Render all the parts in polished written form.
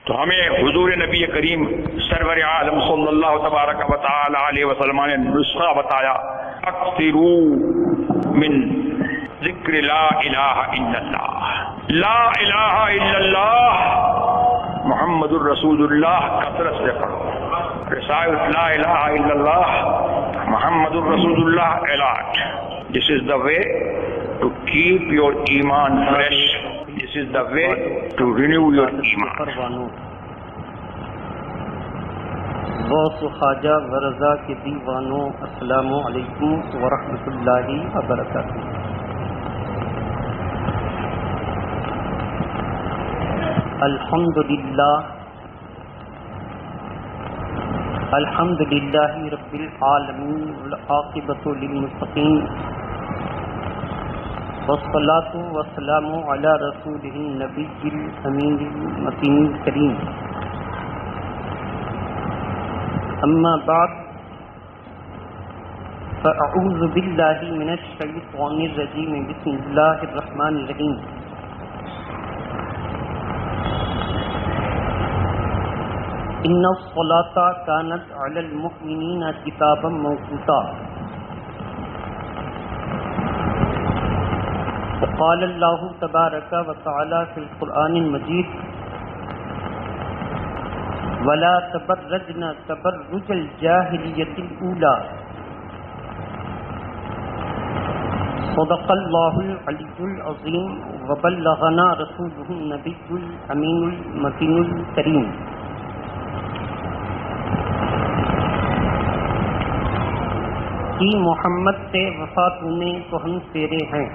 تو ہمیں حضور نبی کریم سرور عالم صلی اللہ تبارک و تعالی علیہ وسلم نے نسخہ بتایا، اکثروا من ذکر لا الہ الا اللہ، لا الہ الا اللہ محمد الرسول اللہ کثرت سے پڑھو، رسالت لا الہ الا اللہ محمد الرسول اللہ علاج. This is the way to keep your iman fresh. This is the way to renew your iman. غوث خواجہ ورضا کے دیوانوں، السلام علیکم ورحمۃ اللہ وبرکاتہ. الحمد للہ رب العالمین والعاقبۃ للمتقین والصلاۃ والسلام علی رسولہ النبی الامین المتین الکریم. اما بعد فاعوذ باللہ من الشیطان الرجیم، بسم اللہ الرحمن الرحیم. ان الصلاۃ کانت علی المؤمنین کتابا موقوتا. وقال اللہ تبارک و تعالی فی القرآن المجید ولا تبرجن تبرج الجاہلیۃ الاولی. صدق اللہ العلی العظیم وبلغنا رسولہ النبی الامین المتین الکریم. کہ محمد سے وفات ہونے تو ہم تیرے ہیں،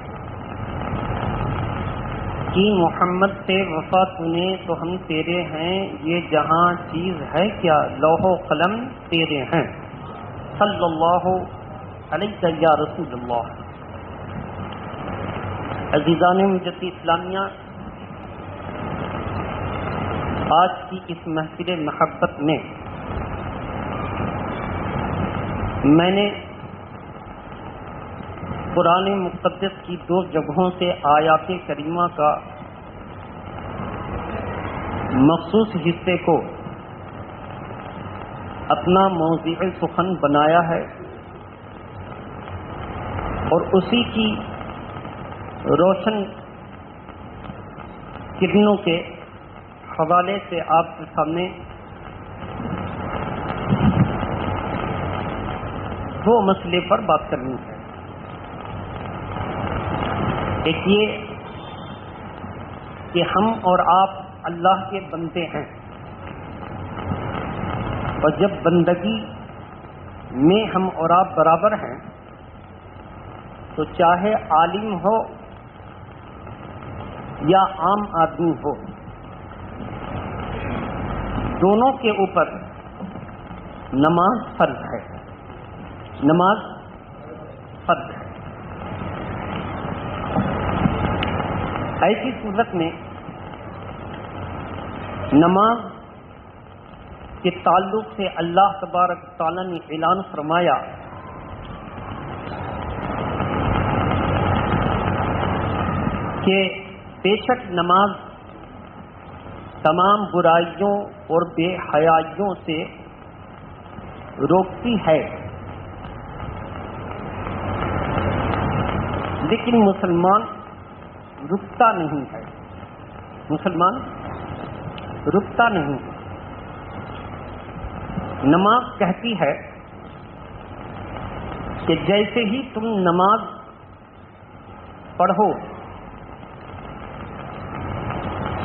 کہ محمد سے وفات ہونے تو ہم تیرے ہیں، یہ جہاں چیز ہے کیا لوح و قلم تیرے ہیں. صلی اللہ علیہ یا رسول اللہ. عزیزان ملت اسلامیہ، آج کی اس محفل محبت میں میں نے قرآن مقدس کی دو جگہوں سے آیات کریمہ کا مخصوص حصے کو اپنا موضوع سخن بنایا ہے، اور اسی کی روشن کرنوں کے حوالے سے آپ کے سامنے دو مسئلے پر بات کرنی ہے. ایک یہ کہ ہم اور آپ اللہ کے بندے ہیں، اور جب بندگی میں ہم اور آپ برابر ہیں تو چاہے عالم ہو یا عام آدمی ہو، دونوں کے اوپر نماز فرض ہے. نماز فرض ہے. ایسی صورت میں نماز کے تعلق سے اللہ تبارک تعالیٰ نے اعلان فرمایا کہ بے شک نماز تمام برائیوں اور بے حیائیوں سے روکتی ہے، لیکن مسلمان رکتا نہیں ہے. مسلمان رکتا نہیں ہے. نماز کہتی ہے کہ جیسے ہی تم نماز پڑھو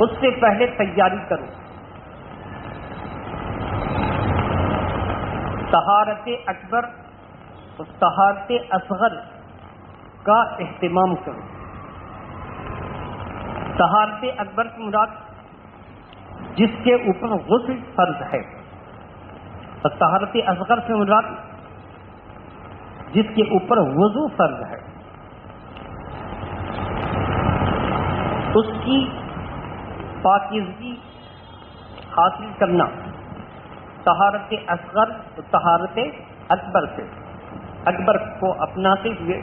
اس سے پہلے تیاری کرو. طہارت اکبر اور طہارت اصغر کا اہتمام کرو. طہارت اکبر کی مراد جس کے اوپر غسل فرض ہے، اور طہارت اصغر سے مراد جس کے اوپر وضو فرض ہے. اس کی پاکیزگی حاصل کرنا طہارت اصغر اور طہارت اکبر سے، اکبر کو اپناتے ہوئے،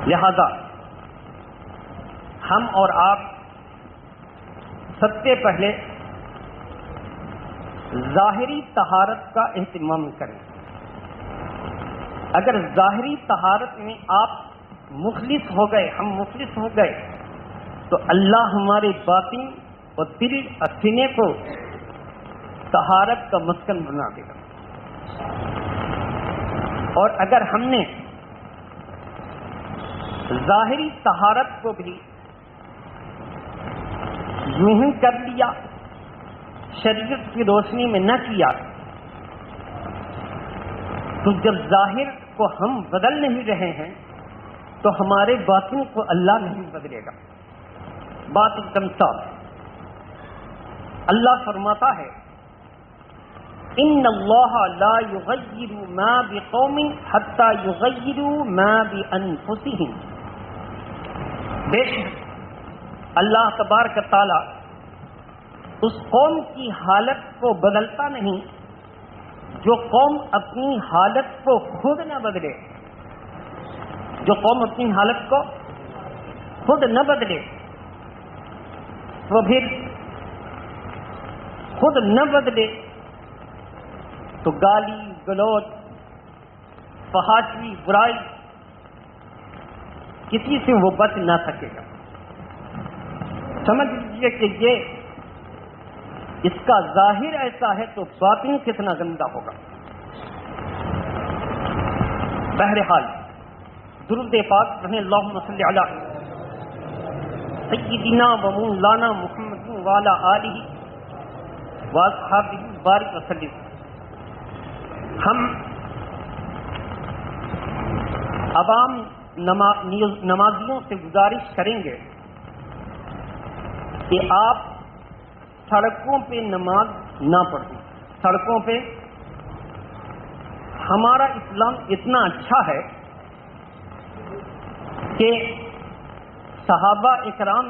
لہذا ہم اور آپ سب سے پہلے ظاہری طہارت کا اہتمام کریں. اگر ظاہری طہارت میں آپ مخلص ہو گئے، ہم مخلص ہو گئے، تو اللہ ہمارے باطن اور دل اور سینے کو طہارت کا مسکن بنا دے گا. اور اگر ہم نے ظاہری طہارت کو بھی یوں ہی کر لیا، شریعت کی روشنی میں نہ کیا، تو جب ظاہر کو ہم بدل نہیں رہے ہیں تو ہمارے باطن کو اللہ نہیں بدلے گا. بات ایک دم صاف. اللہ فرماتا ہے ان اللہ لا یغیر ما بقوم حتی یغیروا ما بانفسہم. بے شک اللہ تبارک تعالی اس قوم کی حالت کو بدلتا نہیں جو قوم اپنی حالت کو خود نہ بدلے. جو قوم اپنی حالت کو خود نہ بدلے وہ پھر خود نہ بدلے تو گالی گلوچ فحاشی برائی کسی سے وہ بچ نہ سکے گا. سمجھ لیجیے کہ یہ اس کا ظاہر ایسا ہے تو باطن کتنا گندا ہوگا. بہرحال درود پاک پڑھیں. اللہم صلی علی سیدنا و مولانا محمد وعلی آلہ واصحابہ بارک وسلم. ہم عوام نمازیوں سے گزارش کریں گے کہ آپ سڑکوں پہ نماز نہ پڑھیں. سڑکوں پہ ہمارا اسلام اتنا اچھا ہے کہ صحابہ اکرام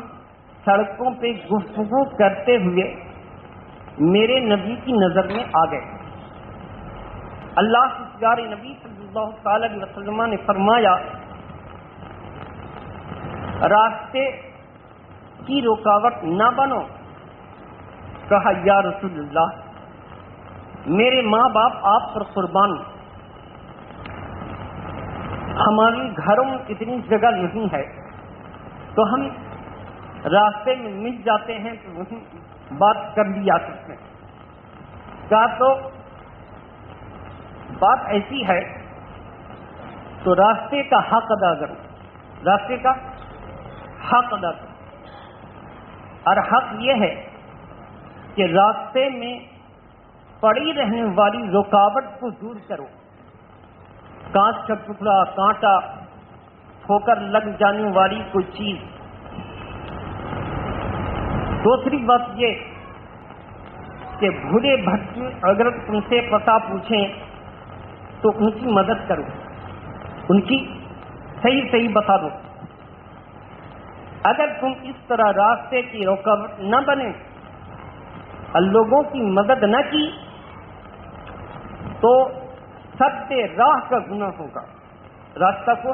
سڑکوں پہ گفتگو کرتے ہوئے میرے نبی کی نظر میں آ گئے. اللہ کے پیارے نبی صلی اللہ تعالی علیہ وسلم نے فرمایا راستے کی رکاوٹ نہ بنو. کہا یا رسول اللہ میرے ماں باپ آپ پر قربان، ہمارے گھروں میں اتنی جگہ نہیں ہے تو ہم راستے میں مل جاتے ہیں تو وہیں بات کر لیا کرتے ہیں. کہا تو بات ایسی ہے تو راستے کا حق ادا کرو. راستے کا حق ادا کرو. اور حق یہ ہے کہ راستے میں پڑی رہنے والی رکاوٹ کو دور کرو. کانچ کا ٹکڑا، کانٹا، ٹھوکر لگ جانے والی کوئی چیز. دوسری بات یہ کہ بھولے بھٹکے اگر تم سے پتہ پوچھیں تو ان کی مدد کرو، ان کی صحیح بتا دو. اگر تم اس طرح راستے کی رکاوٹ نہ بنے اور لوگوں کی مدد نہ کی تو سد راہ کا گناہ ہوگا. راستہ کو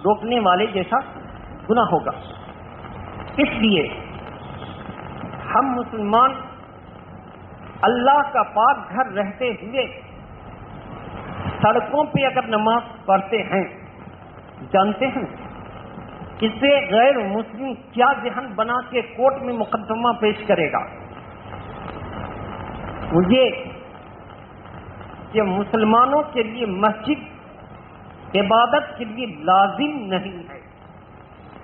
روکنے والے جیسا گناہ ہوگا. اس لیے ہم مسلمان اللہ کا پاک گھر رہتے ہوئے سڑکوں پہ اگر نماز پڑھتے ہیں، جانتے ہیں اس سے غیر مسلم کیا ذہن بنا کے کورٹ میں مقدمہ پیش کرے گا. وہ یہ کہ مسلمانوں کے لیے مسجد عبادت کے لیے لازم نہیں ہے.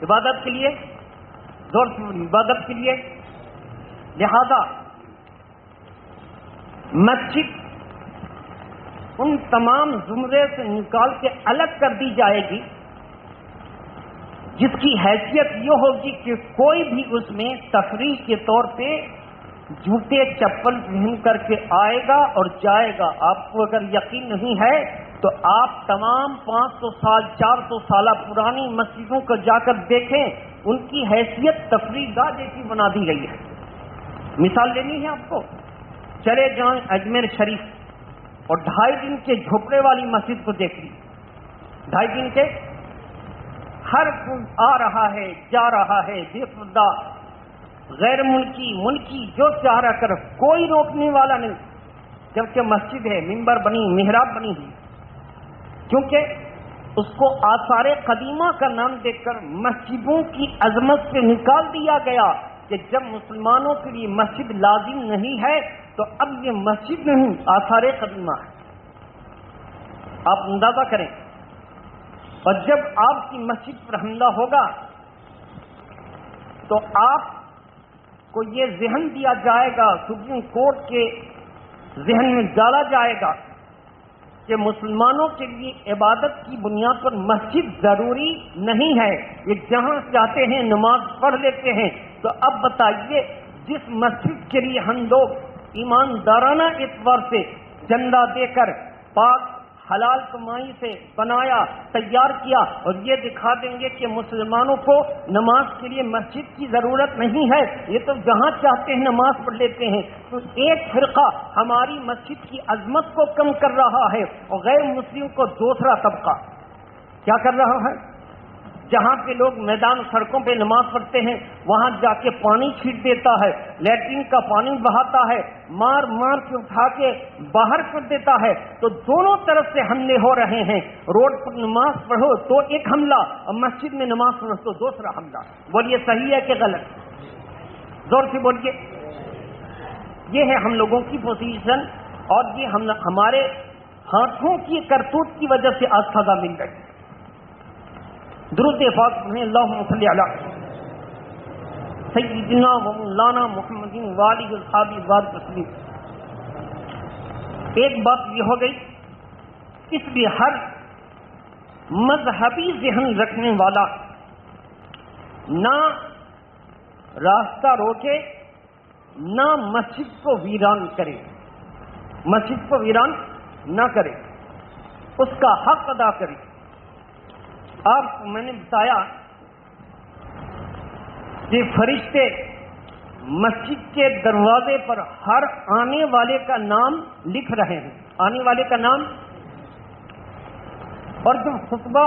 عبادت کے لیے عبادت کے لیے لہذا مسجد ان تمام زمرے سے نکال کے الگ کر دی جائے گی جس کی حیثیت یہ ہوگی کہ کوئی بھی اس میں تفریح کے طور پہ جوتے چپل پہن کر کے آئے گا اور جائے گا. آپ کو اگر یقین نہیں ہے تو آپ تمام 500 سال 400 سالہ پرانی مسجدوں کو جا کر دیکھیں، ان کی حیثیت تفریح گاہ جیسی بنا دی گئی ہے. مثال لینی ہے آپ کو، چلے جائیں اجمیر شریف اور 2.5 دن کے جھوپڑے والی مسجد کو دیکھ لی. 2.5 دن کے ہر کوئی آ رہا ہے جا رہا ہے بے پردہ غیر ملکی ملکی جو چاہ رہا کر، کوئی روکنے والا نہیں، جبکہ مسجد ہے، منبر بنی، محراب بنی ہوئی، کیونکہ اس کو آثار قدیمہ کا نام دے کر مسجدوں کی عظمت سے نکال دیا گیا کہ جب مسلمانوں کے لیے مسجد لازم نہیں ہے تو اب یہ مسجد نہیں، آثار قدیمہ ہے۔ آپ اندازہ کریں، اور جب آپ کی مسجد پر حملہ ہوگا تو آپ کو یہ ذہن دیا جائے گا، سپریم کورٹ کے ذہن میں ڈالا جائے گا کہ مسلمانوں کے لیے عبادت کی بنیاد پر مسجد ضروری نہیں ہے، یہ جہاں چاہتے ہیں نماز پڑھ لیتے ہیں۔ تو اب بتائیے، جس مسجد کے لیے ہم لوگ ایماندارانہ اعتبار سے چندہ دے کر پاک حلال کمائی سے بنایا، تیار کیا، اور یہ دکھا دیں گے کہ مسلمانوں کو نماز کے لیے مسجد کی ضرورت نہیں ہے، یہ تو جہاں چاہتے ہیں نماز پڑھ لیتے ہیں، تو ایک فرقہ ہماری مسجد کی عظمت کو کم کر رہا ہے اور غیر مسلم کو دوسرا طبقہ کیا کر رہا ہے؟ جہاں پہ لوگ میدان سڑکوں پہ نماز پڑھتے ہیں وہاں جا کے پانی چھینٹ دیتا ہے، لیٹرین کا پانی بہاتا ہے، مار مار کے اٹھا کے باہر کر دیتا ہے۔ تو دونوں طرف سے حملے ہو رہے ہیں، روڈ پر نماز پڑھو تو ایک حملہ اور مسجد میں نماز پڑھو تو دوسرا حملہ۔ بولیے صحیح ہے کہ غلط؟ زور سے بولیے۔ یہ ہے ہم لوگوں کی پوزیشن، اور یہ ہمارے ہاتھوں کی کرتوت کی وجہ سے آج سزا مل گئی۔ درود پاک پڑھیں، اللہم صلی علی سیدنا و مولانا محمد والی اصحابہ وبارک وسلم۔ ایک بات یہ ہو گئی، اس لیے ہر مذہبی ذہن رکھنے والا نہ راستہ روکے نہ مسجد کو ویران کرے، مسجد کو ویران نہ کرے، اس کا حق ادا کرے۔ آپ کو میں نے بتایا کہ فرشتے مسجد کے دروازے پر ہر آنے والے کا نام لکھ رہے ہیں، آنے والے کا نام، اور جب خطبہ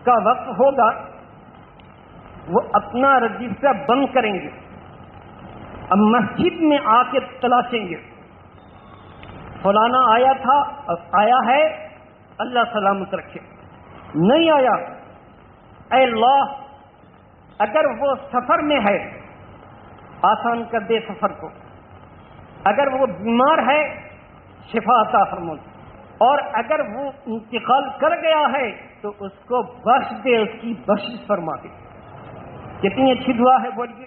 کا وقت ہوگا وہ اپنا رجسٹر بند کریں گے، اب مسجد میں آ کے تلاشیں گے، فلانا آیا تھا، آیا ہے، اللہ سلامت رکھے، نہیں آیا، اے اللہ اگر وہ سفر میں ہے آسان کر دے سفر کو، اگر وہ بیمار ہے شفا عطا فرما، اور اگر وہ انتقال کر گیا ہے تو اس کو بخش دے، اس کی بخشش فرما دے۔ کتنی اچھی دعا ہے بولیے۔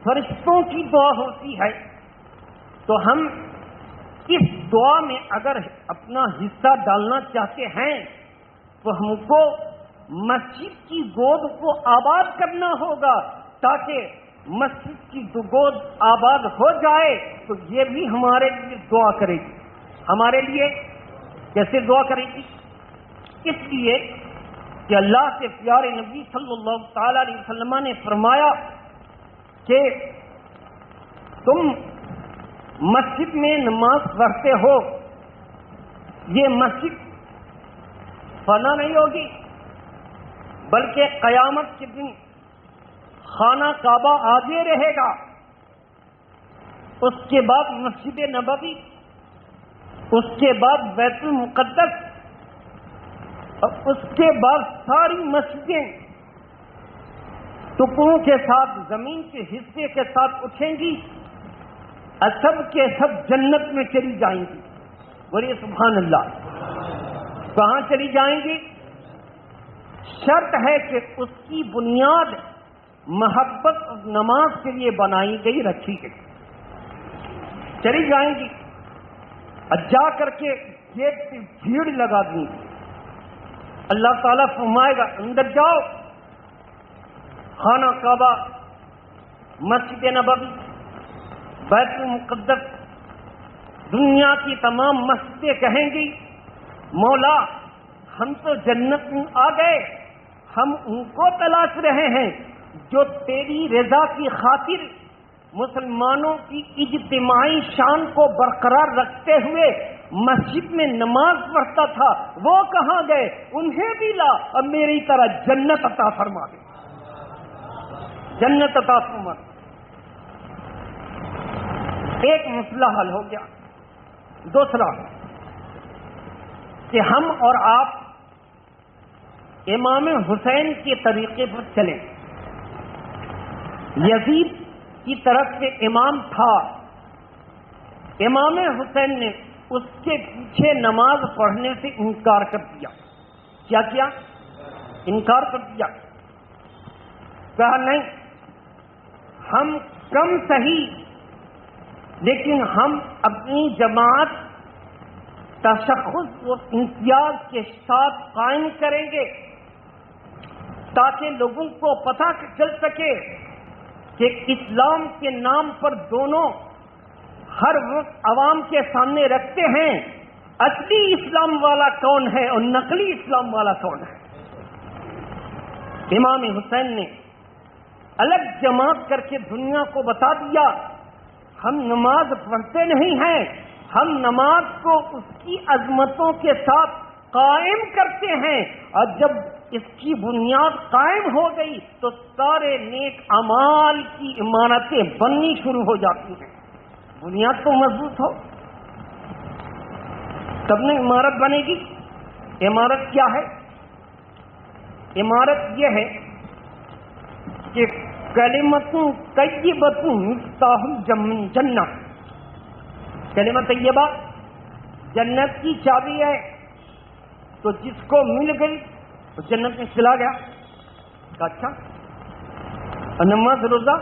فرشتوں کی دعا ہوتی ہے، تو ہم اس دعا میں اگر اپنا حصہ ڈالنا چاہتے ہیں تو ہم کو مسجد کی گود کو آباد کرنا ہوگا، تاکہ مسجد کی گود آباد ہو جائے تو یہ بھی ہمارے لیے دعا کرے گی۔ ہمارے لیے کیسے دعا کرے گی؟ اس لیے کہ اللہ کے پیارے نبی صلی اللہ تعالی علیہ وسلم نے فرمایا کہ تم مسجد میں نماز پڑھتے ہو، یہ مسجد فنا نہیں ہوگی بلکہ قیامت کے دن خانہ کعبہ آگے رہے گا، اس کے بعد مسجد نبوی، اس کے بعد بیت المقدس، اور اس کے بعد ساری مسجدیں ٹکڑوں کے ساتھ زمین کے حصے کے ساتھ اٹھیں گی، سب کے سب جنت میں چلی جائیں گی۔ بولیے سبحان اللہ۔ کہاں چلی جائیں گی؟ شرط ہے کہ اس کی بنیاد محبت اور نماز کے لیے بنائی گئی، رکھی گئی، چلی جائیں گی، اور جا کر کے گیٹ پہ بھیڑ لگا دیں گی۔ اللہ تعالیٰ فرمائے گا اندر جاؤ، خانہ کعبہ، مسجد نبوی، بیت المقدس، دنیا کی تمام مسجدیں کہیں گی مولا ہم تو جنت میں آ گئے، ہم ان کو تلاش رہے ہیں جو تیری رضا کی خاطر مسلمانوں کی اجتماعی شان کو برقرار رکھتے ہوئے مسجد میں نماز پڑھتا تھا، وہ کہاں گئے؟ انہیں بھی لا اور میری طرح جنت عطا فرما دے۔ جنت عطا فرما۔ ایک مسئلہ حل ہو گیا۔ دوسرا کہ ہم اور آپ امام حسین کے طریقے پر چلیں۔ یزید کی طرف سے امام تھا، امام حسین نے اس کے پیچھے نماز پڑھنے سے انکار کر دیا۔ کیا کیا؟ انکار کر دیا۔ کہا نہیں، ہم کم صحیح لیکن ہم اپنی جماعت تشخص و امتیاز کے ساتھ قائم کریں گے تاکہ لوگوں کو پتہ چل سکے کہ اسلام کے نام پر دونوں ہر وقت عوام کے سامنے رکھتے ہیں اصلی اسلام والا کون ہے اور نقلی اسلام والا کون ہے۔ امام حسین نے الگ جماعت کر کے دنیا کو بتا دیا ہم نماز پڑھتے نہیں ہیں، ہم نماز کو اس کی عظمتوں کے ساتھ قائم کرتے ہیں، اور جب اس کی بنیاد قائم ہو گئی تو سارے نیک اعمال کی عمارتیں بننی شروع ہو جاتی ہیں۔ بنیاد تو مضبوط ہو تب نہ عمارت بنے گی۔ عمارت کیا ہے؟ عمارت یہ ہے کہ کلمۃ طیبۃ مفتاح الجنہ، کلمہ طیبہ جنت کی چابی ہے، تو جس کو مل گئی وہ جنت میں چلا گیا۔ اچھا، اور نماز روزہ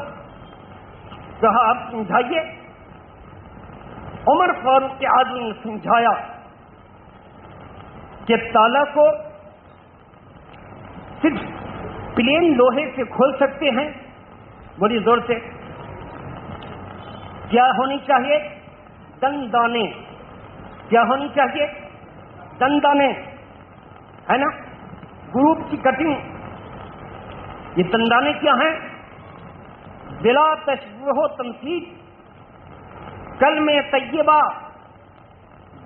کہا آپ سمجھائیے۔ عمر فاروق اعظم نے سمجھایا کہ تالا کو صرف پلین لوہے سے کھول سکتے ہیں، بڑی زور سے۔ کیا ہونی چاہیے؟ دندانے۔ کیا ہونی چاہیے؟ دندانے، ہے نا؟ گروپ کی کٹنگ۔ یہ دندانے کیا ہیں؟ بلا تشبیہ و تمثیل، کلمہ طیبہ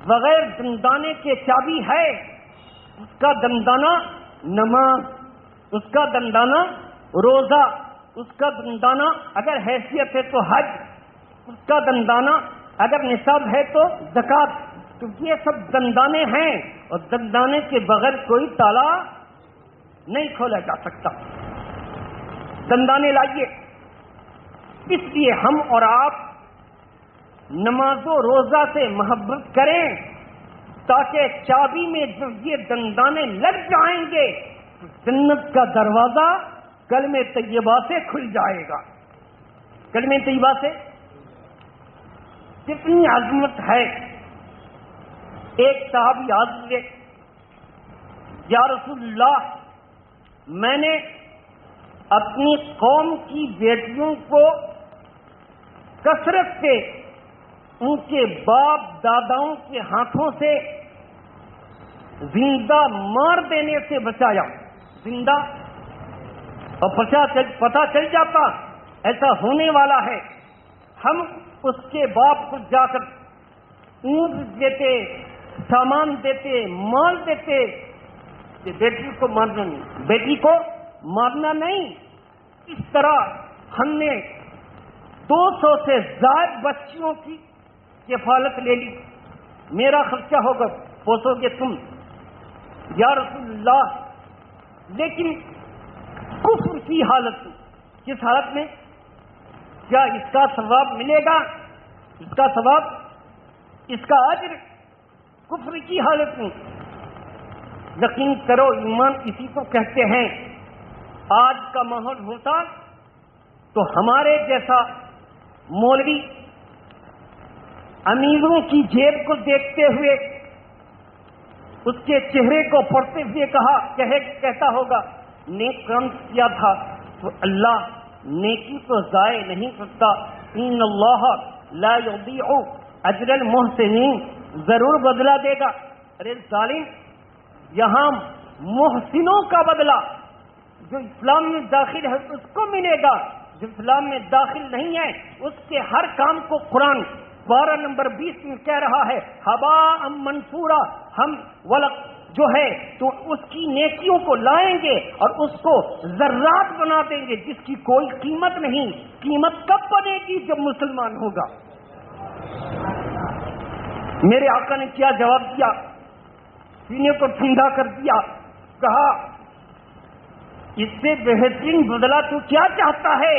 بغیر دندانے کے چابی ہے۔ اس کا دندانہ نماز، اس کا دندانہ روزہ، اس کا دندانہ اگر حیثیت ہے تو حج، اس کا دندانہ اگر نصاب ہے تو زکوٰۃ، کیونکہ یہ سب دندانے ہیں اور دندانے کے بغیر کوئی تالا نہیں کھولا جا سکتا۔ دندانے لائیے۔ اس لیے ہم اور آپ نماز و روزہ سے محبت کریں تاکہ چابی میں جب یہ دندانے لگ جائیں گے تو جنت کا دروازہ کلمہ طیبہ سے کھل جائے گا۔ کلمہ طیبہ سے کتنی عظمت ہے۔ ایک صحابی حاضر، یا رسول اللہ، میں نے اپنی قوم کی بیٹیوں کو کثرت سے ان کے باپ داداؤں کے ہاتھوں سے زندہ مار دینے سے بچایا۔ زندہ، اور پتہ چل جاتا ایسا ہونے والا ہے، ہم اس کے باپ کو جا کر اونٹ دیتے، سامان دیتے، مال دیتے کہ بیٹی کو مارنا نہیں، بیٹی کو مارنا نہیں۔ اس طرح ہم نے 200 سے زائد بچیوں کی کفالت لے لی، میرا خرچہ ہوگا، پوسو گے تم۔ یا رسول اللہ، لیکن کفر کی حالت میں، کس حالت میں؟ کیا اس کا ثواب ملے گا؟ اس کا ثواب، اس کا اجر کفر کی حالت میں؟ یقین کرو، ایمان اسی کو کہتے ہیں۔ آج کا ماحول ہوتا تو ہمارے جیسا مولوی امیروں کی جیب کو دیکھتے ہوئے اس کے چہرے کو پڑھتے ہوئے کہتا ہوگا نیک کام کیا تھا تو اللہ نیکی کو ضائع نہیں کرتا، ان اللہ لا یضیع اجر المحسنین، ضرور بدلہ دے گا۔ ارے ظالم، یہاں محسنوں کا بدلہ جو اسلام میں داخل ہے اس کو ملے گا، جو اسلام میں داخل نہیں ہے اس کے ہر کام کو قرآن 12 نمبر 20 میں کہہ رہا ہے ہباء منثورا، ہم جو ہے تو اس کی نیکیوں کو لائیں گے اور اس کو ذرات بنا دیں گے جس کی کوئی قیمت نہیں. قیمت کب بنے گی؟ جب مسلمان ہوگا. میرے آقا نے کیا جواب دیا؟ سینے کو ٹھنڈا کر دیا. کہا اس سے بہترین بدلہ تو کیا چاہتا ہے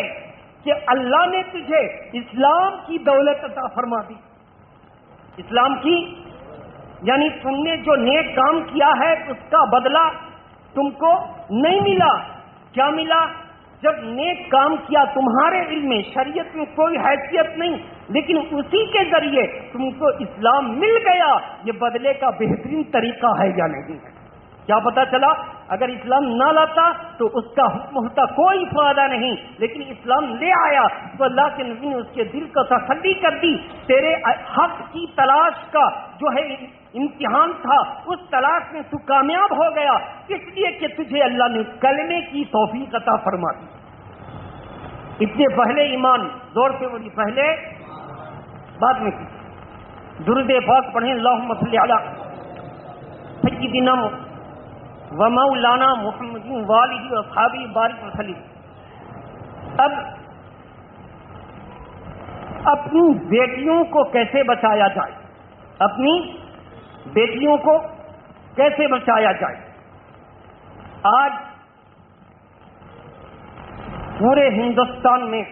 کہ اللہ نے تجھے اسلام کی دولت عطا فرما دی. اسلام کی یعنی تم نے جو نیک کام کیا ہے اس کا بدلہ تم کو نہیں ملا. کیا ملا؟ جب نیک کام کیا تمہارے علم میں شریعت میں کوئی حیثیت نہیں لیکن اسی کے ذریعے تم کو اسلام مل گیا. یہ بدلے کا بہترین طریقہ ہے یا نہیں ہے؟ کیا پتا چلا؟ اگر اسلام نہ لاتا تو اس کا حکم ہوتا کوئی فائدہ نہیں، لیکن اسلام لے آیا تو اللہ کے نبی نے اس کے دل کو تسلی کر دی. تیرے حق کی تلاش کا جو ہے امتحان تھا، اس تلاش میں تو کامیاب ہو گیا اس لیے کہ تجھے اللہ نے کلمے کی توفیق عطا فرما دی. اتنے پہلے ایمان زور سے بولی، پہلے بعد میں درود پاک پڑھیں. اللہم صلی علی سیدنا و مولانا محمد والہ واصحابہ بارک وسلم. اب اپنی بیٹیوں کو کیسے بچایا جائے؟ اپنی بیٹیوں کو کیسے بچایا جائے؟ آج پورے ہندوستان میں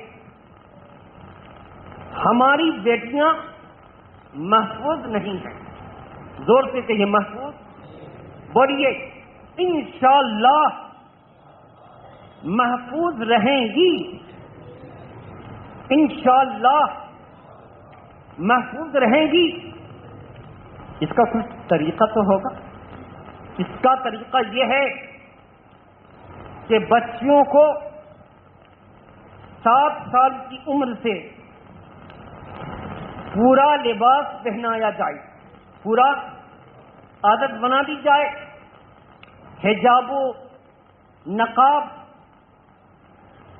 ہماری بیٹیاں محفوظ نہیں ہیں. زور سے کہیے محفوظ. بولیے انشاءاللہ محفوظ رہیں گی. انشاءاللہ محفوظ رہیں گی. اس کا کچھ طریقہ تو ہوگا. اس کا طریقہ یہ ہے کہ بچیوں کو 7 سال کی عمر سے پورا لباس پہنایا جائے، پورا عادت بنا دی جائے. حجاب و نقاب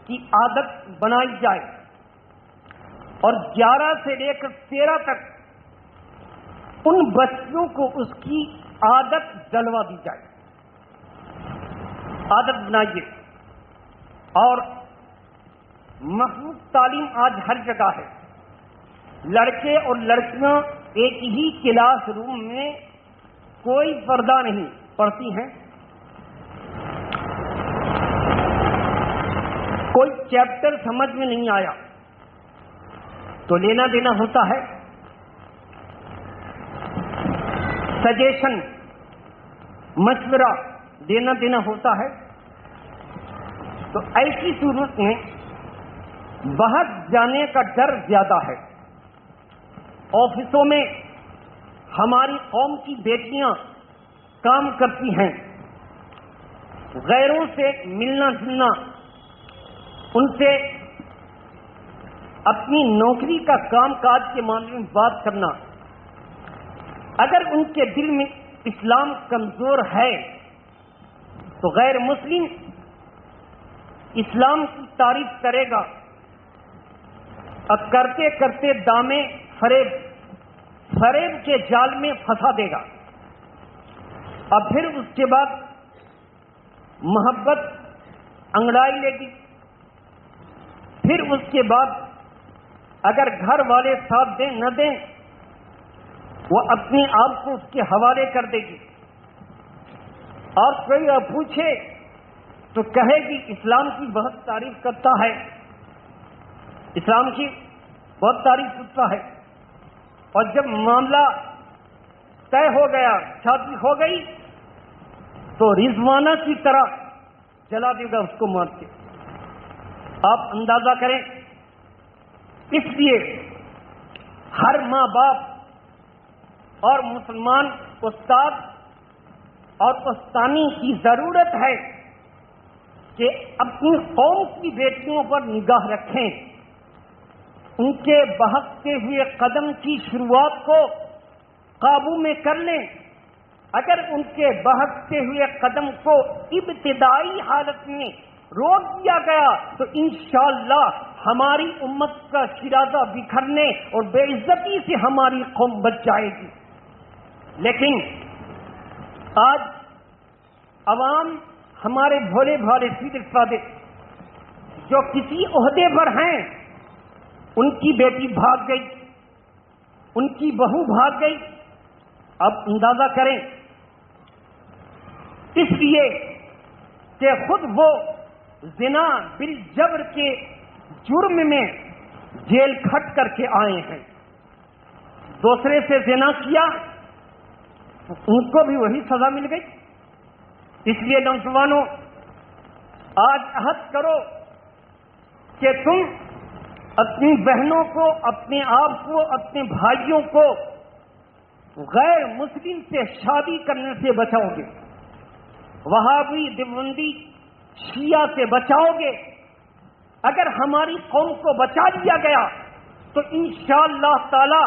کی عادت بنائی جائے اور 11 سے لے کر 13 تک ان بچیوں کو اس کی عادت ڈلوا دی جائے. عادت بنائیے. اور مخلوط تعلیم آج ہر جگہ ہے. لڑکے اور لڑکیاں ایک ہی کلاس روم میں کوئی پردہ نہیں پڑھتی ہیں. کوئی چیپٹر سمجھ میں نہیں آیا تو لینا دینا ہوتا ہے، سجیشن مشورہ دینا دینا ہوتا ہے. تو ایسی صورت میں بہت جانے کا ڈر زیادہ ہے. آفسوں میں ہماری قوم کی بیٹیاں کام کرتی ہیں، غیروں سے ملنا جلنا، ان سے اپنی نوکری کا کام کاج کے معاملے میں بات کرنا. اگر ان کے دل میں اسلام کمزور ہے تو غیر مسلم اسلام کی تعریف کرے گا اور کرتے کرتے دامے فریب کے جال میں پھنسا دے گا. اور پھر اس کے بعد محبت انگڑائی لے گی. پھر اس کے بعد اگر گھر والے ساتھ دیں نہ دیں وہ اپنے آپ کو اس کے حوالے کر دے گی. اور کوئی پوچھے تو کہے گی اسلام کی بہت تعریف کرتا ہے، اسلام کی بہت تعریف کرتا ہے. اور جب معاملہ طے ہو گیا، شادی ہو گئی تو رضوانہ کی طرح جلا دے گا اس کو مار کے. آپ اندازہ کریں. اس لیے ہر ماں باپ اور مسلمان استاد اور استانی کی ضرورت ہے کہ اپنی قوم کی بیٹیوں پر نگاہ رکھیں، ان کے بہکتے ہوئے قدم کی شروعات کو قابو میں کر لیں. اگر ان کے بہکتے ہوئے قدم کو ابتدائی حالت میں روک دیا گیا تو انشاءاللہ ہماری امت کا شرازہ بکھرنے اور بے عزتی سے ہماری قوم بچ جائے گی. لیکن آج عوام ہمارے بھولے بھالے سیدھے سادے جو کسی عہدے پر ہیں، ان کی بیٹی بھاگ گئی، ان کی بہو بھاگ گئی، اب اندازہ کریں، اس لیے کہ خود وہ زنا بالجبر کے جرم میں جیل کھٹ کر کے آئے ہیں، دوسرے سے زنا کیا، ان کو بھی وہی سزا مل گئی۔ اس لیے نوجوانوں، آج عہد کرو کہ تم اپنی بہنوں کو، اپنے آپ کو، اپنے بھائیوں کو غیر مسلم سے شادی کرنے سے بچاؤ گے، وہابی، دیوبندی، شیعہ سے بچاؤ گے۔ اگر ہماری قوم کو بچا لیا گیا تو انشاءاللہ تعالی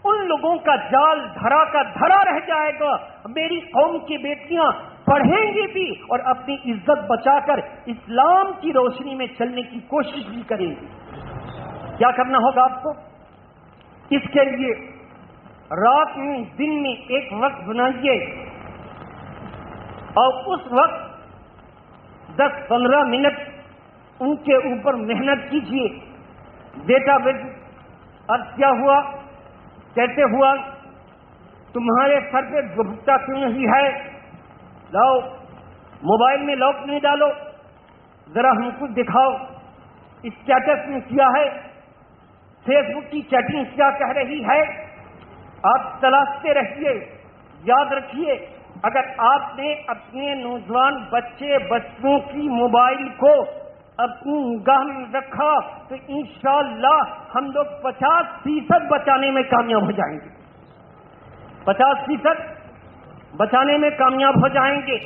ان لوگوں کا جال دھرا کا دھرا رہ جائے گا۔ میری قوم کی بیٹیاں پڑھیں گی بھی اور اپنی عزت بچا کر اسلام کی روشنی میں چلنے کی کوشش بھی کریں گی۔ کیا کرنا ہوگا آپ کو؟ اس کے لیے رات میں، دن میں ایک وقت بنائیے اور اس وقت 10-15 منٹ ان کے اوپر محنت کیجیے۔ بیٹا بیٹی، اب کیا ہوا، کیسے ہوا، تمہارے سر پہ دوپٹہ کیوں نہیں ہے، لاؤ موبائل میں لاک نہیں ڈالو، ذرا ہم کو دکھاؤ، اسٹیٹس میں کیا ہے، فیس بک کی چیٹنگ کیا کہہ رہی ہے۔ آپ تلاشتے رہیے۔ یاد رکھیے، اگر آپ نے اپنے نوجوان بچوں کی موبائل کو اپنی نگاہ میں رکھا تو انشاءاللہ ہم لوگ 50% بچانے میں کامیاب ہو جائیں گے، 50% بچانے میں کامیاب ہو جائیں گے۔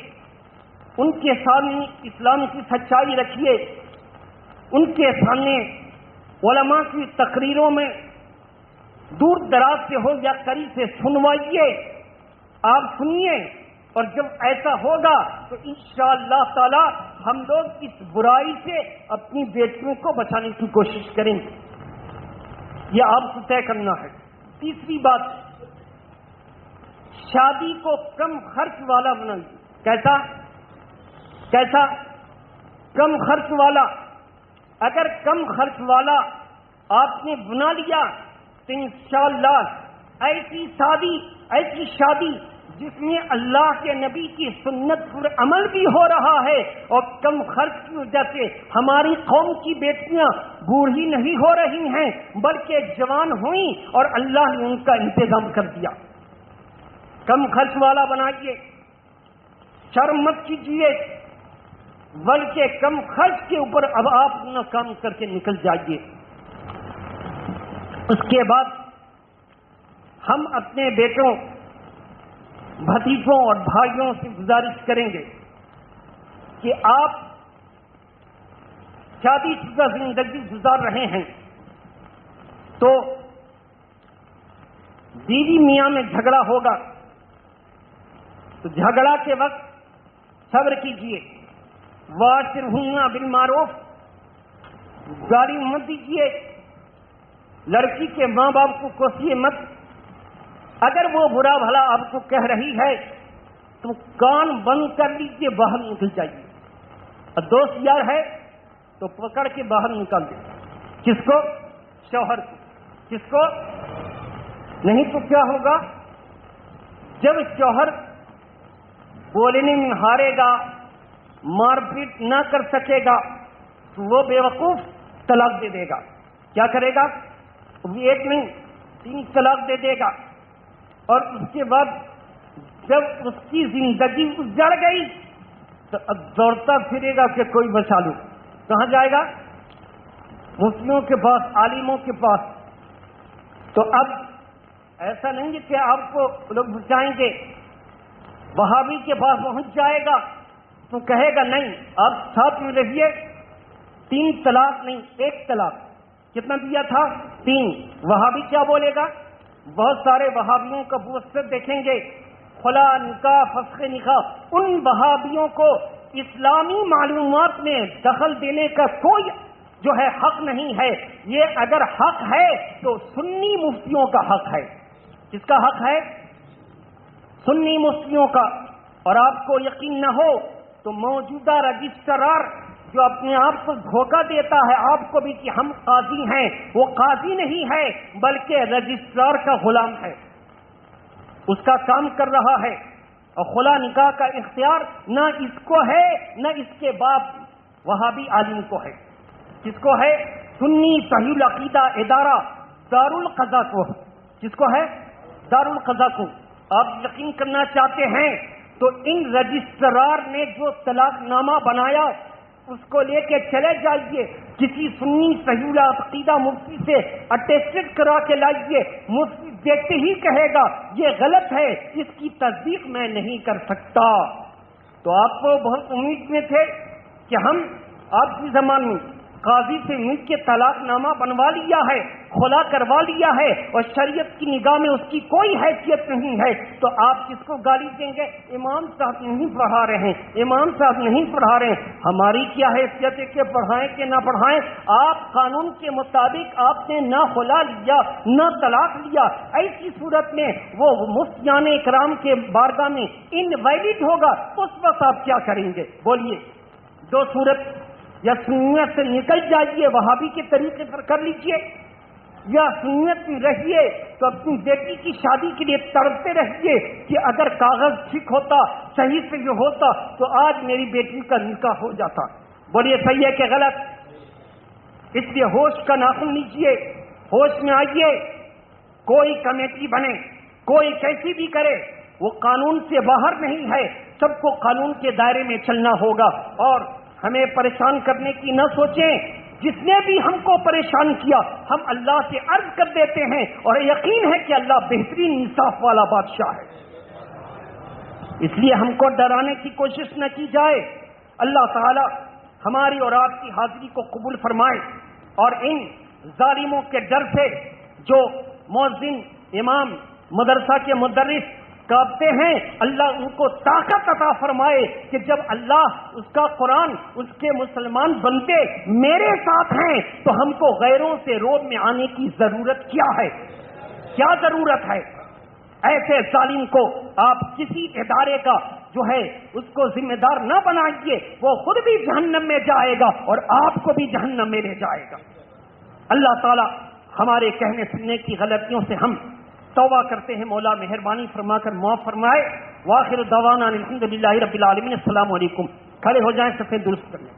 ان کے سامنے اسلام کی سچائی رکھیے، ان کے سامنے علماء کی تقریروں میں دور دراز سے ہو یا قریب سے سنوائیے، آپ سنیے، اور جب ایسا ہوگا تو انشاءاللہ تعالی ہم لوگ اس برائی سے اپنی بیٹیوں کو بچانے کی کوشش کریں گے۔ یہ آپ کو طے کرنا ہے۔ تیسری بات، شادی کو کم خرچ والا بنائیے۔ کیسا کم خرچ والا؟ اگر کم خرچ والا آپ نے بنا لیا تو انشاءاللہ ایسی شادی جس میں اللہ کے نبی کی سنت پر عمل بھی ہو رہا ہے، اور کم خرچ کی وجہ سے ہماری قوم کی بیٹیاں بوڑھی نہیں ہو رہی ہیں بلکہ جوان ہوئیں اور اللہ نے ان کا انتظام کر دیا۔ کم خرچ والا بنائیے، شرم مت کیجیے، بلکہ کم خرچ کے اوپر اب آپ اپنا کام کر کے نکل جائیے۔ اس کے بعد ہم اپنے بیٹوں، بھتیجوں اور بھائیوں سے گزارش کریں گے کہ آپ شادی شدہ زندگی گزار رہے ہیں تو بیوی میاں میں جھگڑا ہوگا تو جھگڑا کے وقت صبر کیجیے، واشرہن بالمعروف، گالی مت دیجیے، لڑکی کے ماں باپ کو کوسیے مت۔ اگر وہ برا بھلا آپ کو کہہ رہی ہے تو کان بند کر لیجیے، باہر نکل جائیے، اور دوست یار ہے تو پکڑ کے باہر نکال دیں۔ کس کو؟ شوہر کو۔ کس کو؟ نہیں تو کیا ہوگا، جب شوہر بولنے میں ہارے گا، مار پیٹ نہ کر سکے گا تو وہ بے وقوف طلاق دے دے گا۔ کیا کرے گا؟ ایک نہیں 3 طلاق دے دے گا، اور اس کے بعد جب اس کی زندگی اجڑ گئی تو اب دوڑتا پھرے گا کہ کوئی بچا لو۔ کہاں جائے گا؟ مفتیوں کے پاس، عالموں کے پاس۔ تو اب ایسا نہیں کہ آپ کو لوگ بچائیں گے، وہابی کے پاس پہنچ جائے گا تو کہے گا نہیں آپ ساتھ میں رہیے، 3 طلاق نہیں 1 طلاق۔ کتنا دیا تھا؟ 3۔ وہابی کیا بولے گا؟ بہت سارے وہابیوں کا پوسٹر دیکھیں گے، خلا نکاح، فسخ نکاح۔ ان وہابیوں کو اسلامی معلومات میں دخل دینے کا کوئی جو ہے حق نہیں ہے۔ یہ اگر حق ہے تو سنی مفتیوں کا حق ہے۔ کس کا حق ہے؟ سنی مفتیوں کا۔ اور آپ کو یقین نہ ہو تو موجودہ رجسٹرار جو اپنے آپ کو دھوکہ دیتا ہے آپ کو بھی کہ ہم قاضی ہیں، وہ قاضی نہیں ہے بلکہ رجسٹرار کا غلام ہے، اس کا کام کر رہا ہے۔ اور خلا نکاح کا اختیار نہ اس کو ہے نہ اس کے باپ وہابی عالم کو ہے، کس کو ہے؟ سنی صحیح العقیدہ ادارہ دارالقضا کو، کس کو ہے؟ دارالقضا کو۔ آپ یقین کرنا چاہتے ہیں تو ان رجسٹرار نے جو طلاق نامہ بنایا اس کو لے کے چلے جائیے، کسی سنی صحیح العقیدہ مفتی سے اٹیسٹڈ کرا کے لائیے، مفتی دیکھتے ہی کہے گا یہ غلط ہے، اس کی تصدیق میں نہیں کر سکتا۔ تو آپ کو بہت امید میں تھے کہ ہم آپ کی زمان میں قاضی سے مل کے طلاق نامہ بنوا لیا ہے، خلا کروا لیا ہے اور شریعت کی نگاہ میں اس کی کوئی حیثیت نہیں ہے، تو آپ کس کو گالی دیں گے؟ امام صاحب نہیں پڑھا رہے ہیں، امام صاحب نہیں پڑھا رہے ہیں۔ ہماری کیا حیثیت ہے کہ پڑھائیں کہ نہ پڑھائیں؟ آپ قانون کے مطابق آپ نے نہ خلا لیا نہ طلاق لیا، ایسی صورت میں وہ مفتیان اکرام کے بارگاہ میں انویلڈ ہوگا، اس وقت آپ کیا کریں گے؟ بولیے۔ دو صورت، یا سنت سے نکل جائیے وہابی کے طریقے پر کر لیجئے، یا سنت میں رہیے تو اپنی بیٹی کی شادی کے لیے تڑپتے رہیے کہ اگر کاغذ ٹھیک ہوتا، صحیح سے جو ہوتا تو آج میری بیٹی کا نکاح ہو جاتا۔ بولیے صحیح ہے کہ غلط؟ اس لیے ہوش کا ناخن لیجئے، ہوش میں آئیے۔ کوئی کمیٹی بنے، کوئی کیسی بھی کرے، وہ قانون سے باہر نہیں ہے، سب کو قانون کے دائرے میں چلنا ہوگا۔ اور ہمیں پریشان کرنے کی نہ سوچیں، جس نے بھی ہم کو پریشان کیا ہم اللہ سے عرض کر دیتے ہیں اور یقین ہے کہ اللہ بہترین انصاف والا بادشاہ ہے، اس لیے ہم کو ڈرانے کی کوشش نہ کی جائے۔ اللہ تعالی ہماری اور آپ کی حاضری کو قبول فرمائے، اور ان ظالموں کے ڈر سے جو مؤذن، امام، مدرسہ کے مدرس کانپتے ہیں، اللہ ان کو طاقت عطا فرمائے کہ جب اللہ، اس کا قرآن، اس کے مسلمان بندے میرے ساتھ ہیں تو ہم کو غیروں سے روب میں آنے کی ضرورت کیا ہے؟ کیا ضرورت ہے؟ ایسے ظالم کو آپ کسی ادارے کا جو ہے اس کو ذمہ دار نہ بنائیے، وہ خود بھی جہنم میں جائے گا اور آپ کو بھی جہنم میں لے جائے گا۔ اللہ تعالی ہمارے کہنے سننے کی غلطیوں سے ہم توبہ کرتے ہیں، مولا مہربانی فرما کر معاف فرمائے۔ وآخر دعوانا الحمدللہ رب العالمین۔ السلام علیکم۔ کھڑے ہو جائیں، صفیں درست کرنے۔